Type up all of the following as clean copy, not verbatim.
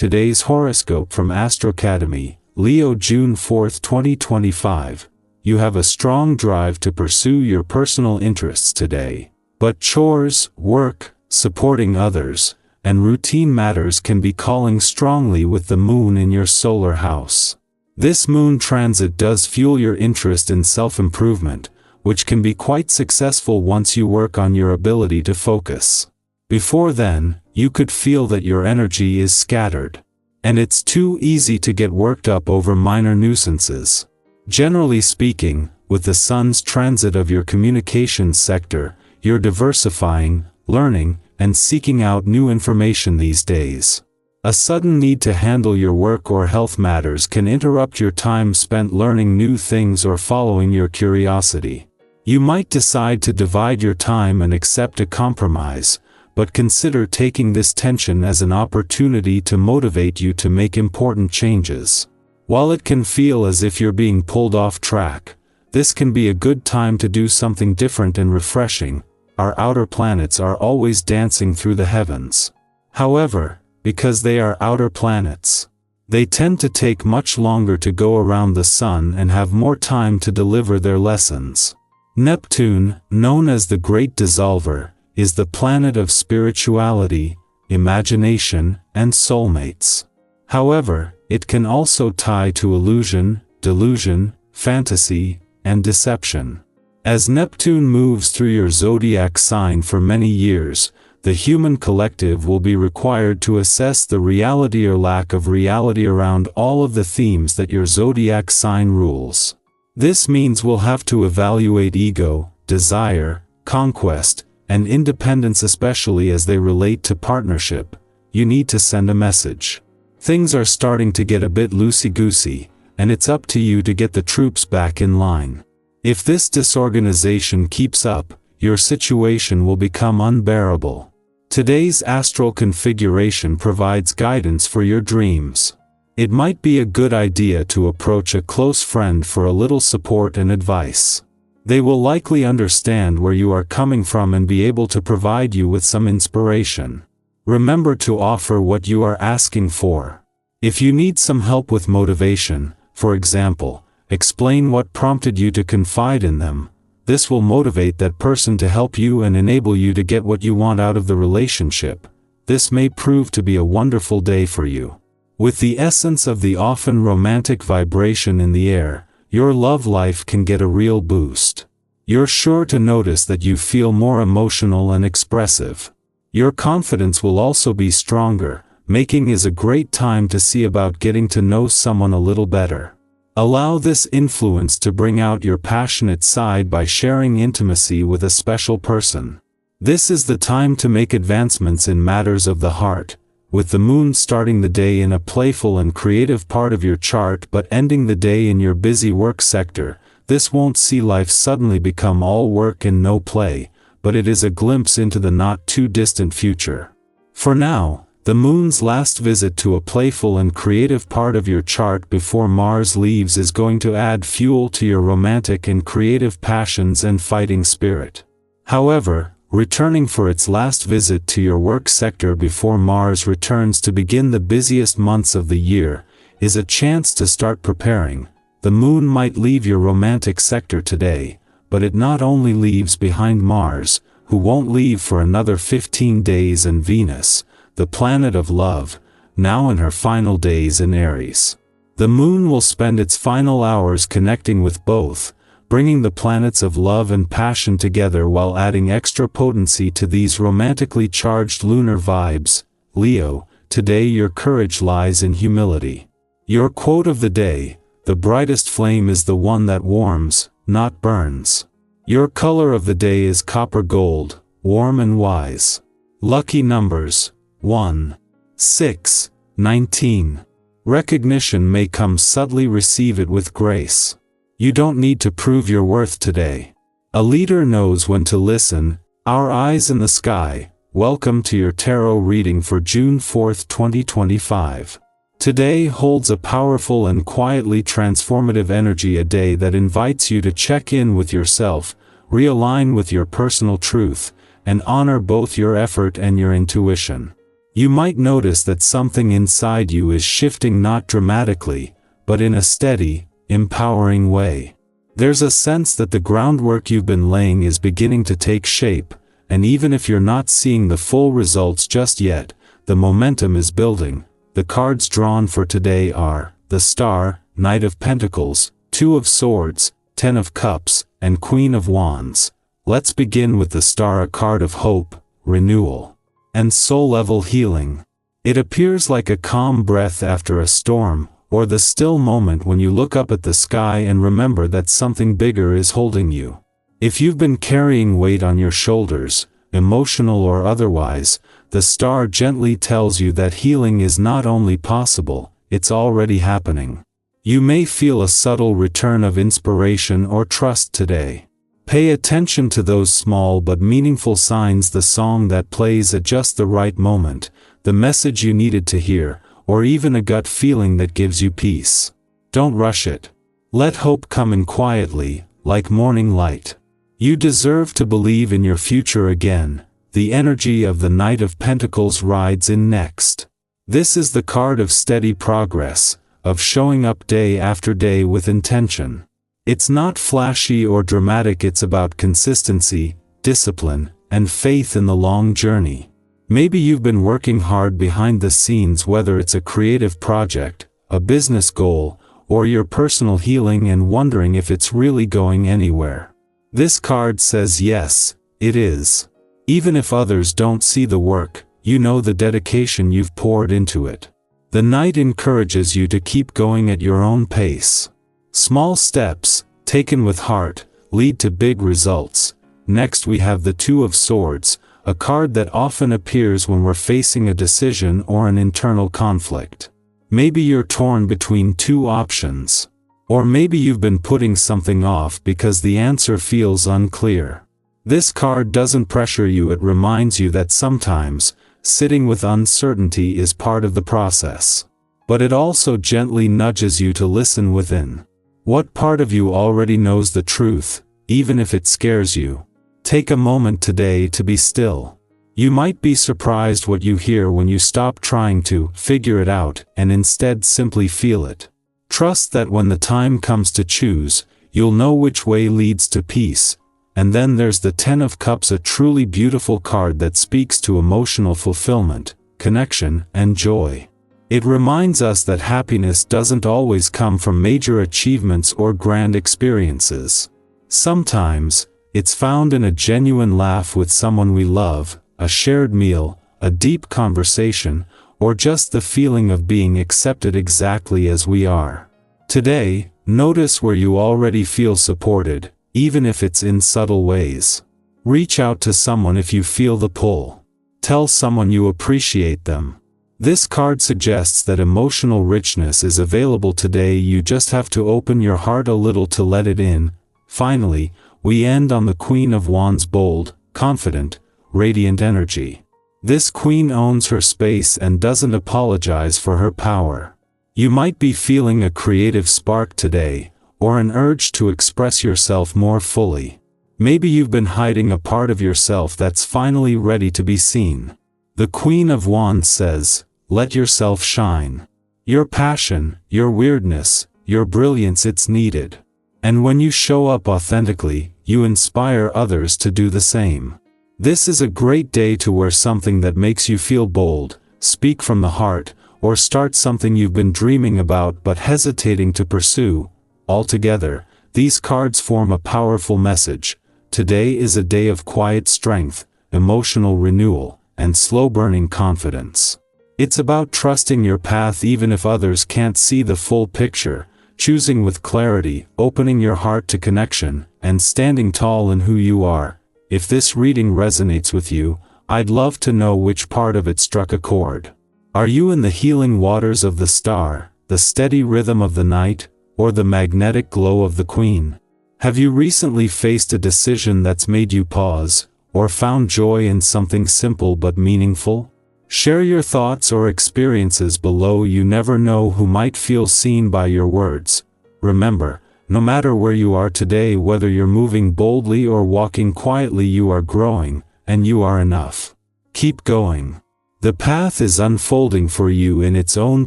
Today's horoscope from Astro Academy, Leo, June 4, 2025. You have a strong drive to pursue your personal interests today. But chores, work, supporting others, and routine matters can be calling strongly with the moon in your solar house. This moon transit does fuel your interest in self-improvement, which can be quite successful once you work on your ability to focus. Before then, you could feel that your energy is scattered. And it's too easy to get worked up over minor nuisances. Generally speaking, with the sun's transit of your communications sector, you're diversifying, learning, and seeking out new information these days. A sudden need to handle your work or health matters can interrupt your time spent learning new things or following your curiosity. You might decide to divide your time and accept a compromise, but consider taking this tension as an opportunity to motivate you to make important changes. While it can feel as if you're being pulled off track, this can be a good time to do something different and refreshing. Our outer planets are always dancing through the heavens. However, because they are outer planets, they tend to take much longer to go around the sun and have more time to deliver their lessons. Neptune, known as the Great Dissolver, is the planet of spirituality, imagination, and soulmates. However, it can also tie to illusion, delusion, fantasy, and deception. As Neptune moves through your zodiac sign for many years, the human collective will be required to assess the reality or lack of reality around all of the themes that your zodiac sign rules. This means we'll have to evaluate ego, desire, conquest, and independence, especially as they relate to partnership. You need to send a message. Things are starting to get a bit loosey-goosey, and it's up to you to get the troops back in line. If this disorganization keeps up, your situation will become unbearable. Today's astral configuration provides guidance for your dreams. It might be a good idea to approach a close friend for a little support and advice. They will likely understand where you are coming from and be able to provide you with some inspiration. Remember to offer what you are asking for. If you need some help with motivation, for example, explain what prompted you to confide in them. This will motivate that person to help you and enable you to get what you want out of the relationship. This may prove to be a wonderful day for you. With the essence of the often romantic vibration in the air, your love life can get a real boost. You're sure to notice that you feel more emotional and expressive. Your confidence will also be stronger. Making is a great time to see about getting to know someone a little better. Allow this influence to bring out your passionate side by sharing intimacy with a special person. This is the time to make advancements in matters of the heart, with the moon starting the day in a playful and creative part of your chart but ending the day in your busy work sector. This won't see life suddenly become all work and no play, but it is a glimpse into the not-too-distant future. For now, the moon's last visit to a playful and creative part of your chart before Mars leaves is going to add fuel to your romantic and creative passions and fighting spirit. However, returning for its last visit to your work sector before Mars returns to begin the busiest months of the year, is a chance to start preparing. The moon might leave your romantic sector today, but it not only leaves behind Mars, who won't leave for another 15 days, and Venus, the planet of love, now in her final days in Aries. The moon will spend its final hours connecting with both, bringing the planets of love and passion together while adding extra potency to these romantically charged lunar vibes. Leo, today your courage lies in humility. Your quote of the day: the brightest flame is the one that warms, not burns. Your color of the day is copper gold, warm and wise. Lucky numbers: 1, 6, 19. Recognition may come subtly, receive it with grace. You don't need to prove your worth today. A leader knows when to listen. Our eyes in the sky. Welcome to your tarot reading for June 4, 2025. Today holds a powerful and quietly transformative energy, a day that invites you to check in with yourself, realign with your personal truth, and honor both your effort and your intuition. You might notice that something inside you is shifting, not dramatically, but in a steady, empowering way. There's a sense that the groundwork you've been laying is beginning to take shape, and even if you're not seeing the full results just yet, the momentum is building. The cards drawn for today are the Star, Knight of Pentacles, Two of Swords, Ten of Cups, and Queen of Wands. Let's begin with the Star, a card of hope, renewal, and soul-level healing. It appears like a calm breath after a storm, or the still moment when you look up at the sky and remember that something bigger is holding you. If you've been carrying weight on your shoulders, emotional or otherwise, the Star gently tells you that healing is not only possible, it's already happening. You may feel a subtle return of inspiration or trust today. Pay attention to those small but meaningful signs, the song that plays at just the right moment, the message you needed to hear, or even a gut feeling that gives you peace. Don't rush it. Let hope come in quietly, like morning light. You deserve to believe in your future again. The energy of the Knight of Pentacles rides in next. This is the card of steady progress, of showing up day after day with intention. It's not flashy or dramatic, it's about consistency, discipline, and faith in the long journey. Maybe you've been working hard behind the scenes, whether it's a creative project, a business goal, or your personal healing, and wondering if it's really going anywhere. This card says yes, it is. Even if others don't see the work, you know the dedication you've poured into it. The Knight encourages you to keep going at your own pace. Small steps, taken with heart, lead to big results. Next we have the Two of Swords, a card that often appears when we're facing a decision or an internal conflict. Maybe you're torn between two options. Or maybe you've been putting something off because the answer feels unclear. This card doesn't pressure you, it reminds you that sometimes, sitting with uncertainty is part of the process. But it also gently nudges you to listen within. What part of you already knows the truth, even if it scares you? Take a moment today to be still. You might be surprised what you hear when you stop trying to figure it out and instead simply feel it. Trust that when the time comes to choose, you'll know which way leads to peace. And then there's the Ten of Cups, a truly beautiful card that speaks to emotional fulfillment, connection, and joy. It reminds us that happiness doesn't always come from major achievements or grand experiences. Sometimes, it's found in a genuine laugh with someone we love, a shared meal, a deep conversation, or just the feeling of being accepted exactly as we are. Today, notice where you already feel supported, even if it's in subtle ways. Reach out to someone if you feel the pull. Tell someone you appreciate them. This card suggests that emotional richness is available today, you just have to open your heart a little to let it in. Finally, we end on the Queen of Wands, bold, confident, radiant energy. This queen owns her space and doesn't apologize for her power. You might be feeling a creative spark today, or an urge to express yourself more fully. Maybe you've been hiding a part of yourself that's finally ready to be seen. The Queen of Wands says, let yourself shine. Your passion, your weirdness, your brilliance, it's needed. And when you show up authentically, you inspire others to do the same. This is a great day to wear something that makes you feel bold, speak from the heart, or start something you've been dreaming about but hesitating to pursue. Altogether, these cards form a powerful message. Today is a day of quiet strength, emotional renewal, and slow-burning confidence. It's about trusting your path even if others can't see the full picture, choosing with clarity, opening your heart to connection, and standing tall in who you are. If this reading resonates with you, I'd love to know which part of it struck a chord. Are you in the healing waters of the Star, the steady rhythm of the Knight, or the magnetic glow of the Queen? Have you recently faced a decision that's made you pause, or found joy in something simple but meaningful? Share your thoughts or experiences below. You never know who might feel seen by your words. Remember, no matter where you are today, whether you're moving boldly or walking quietly, you are growing, and you are enough. Keep going. The path is unfolding for you in its own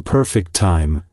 perfect time,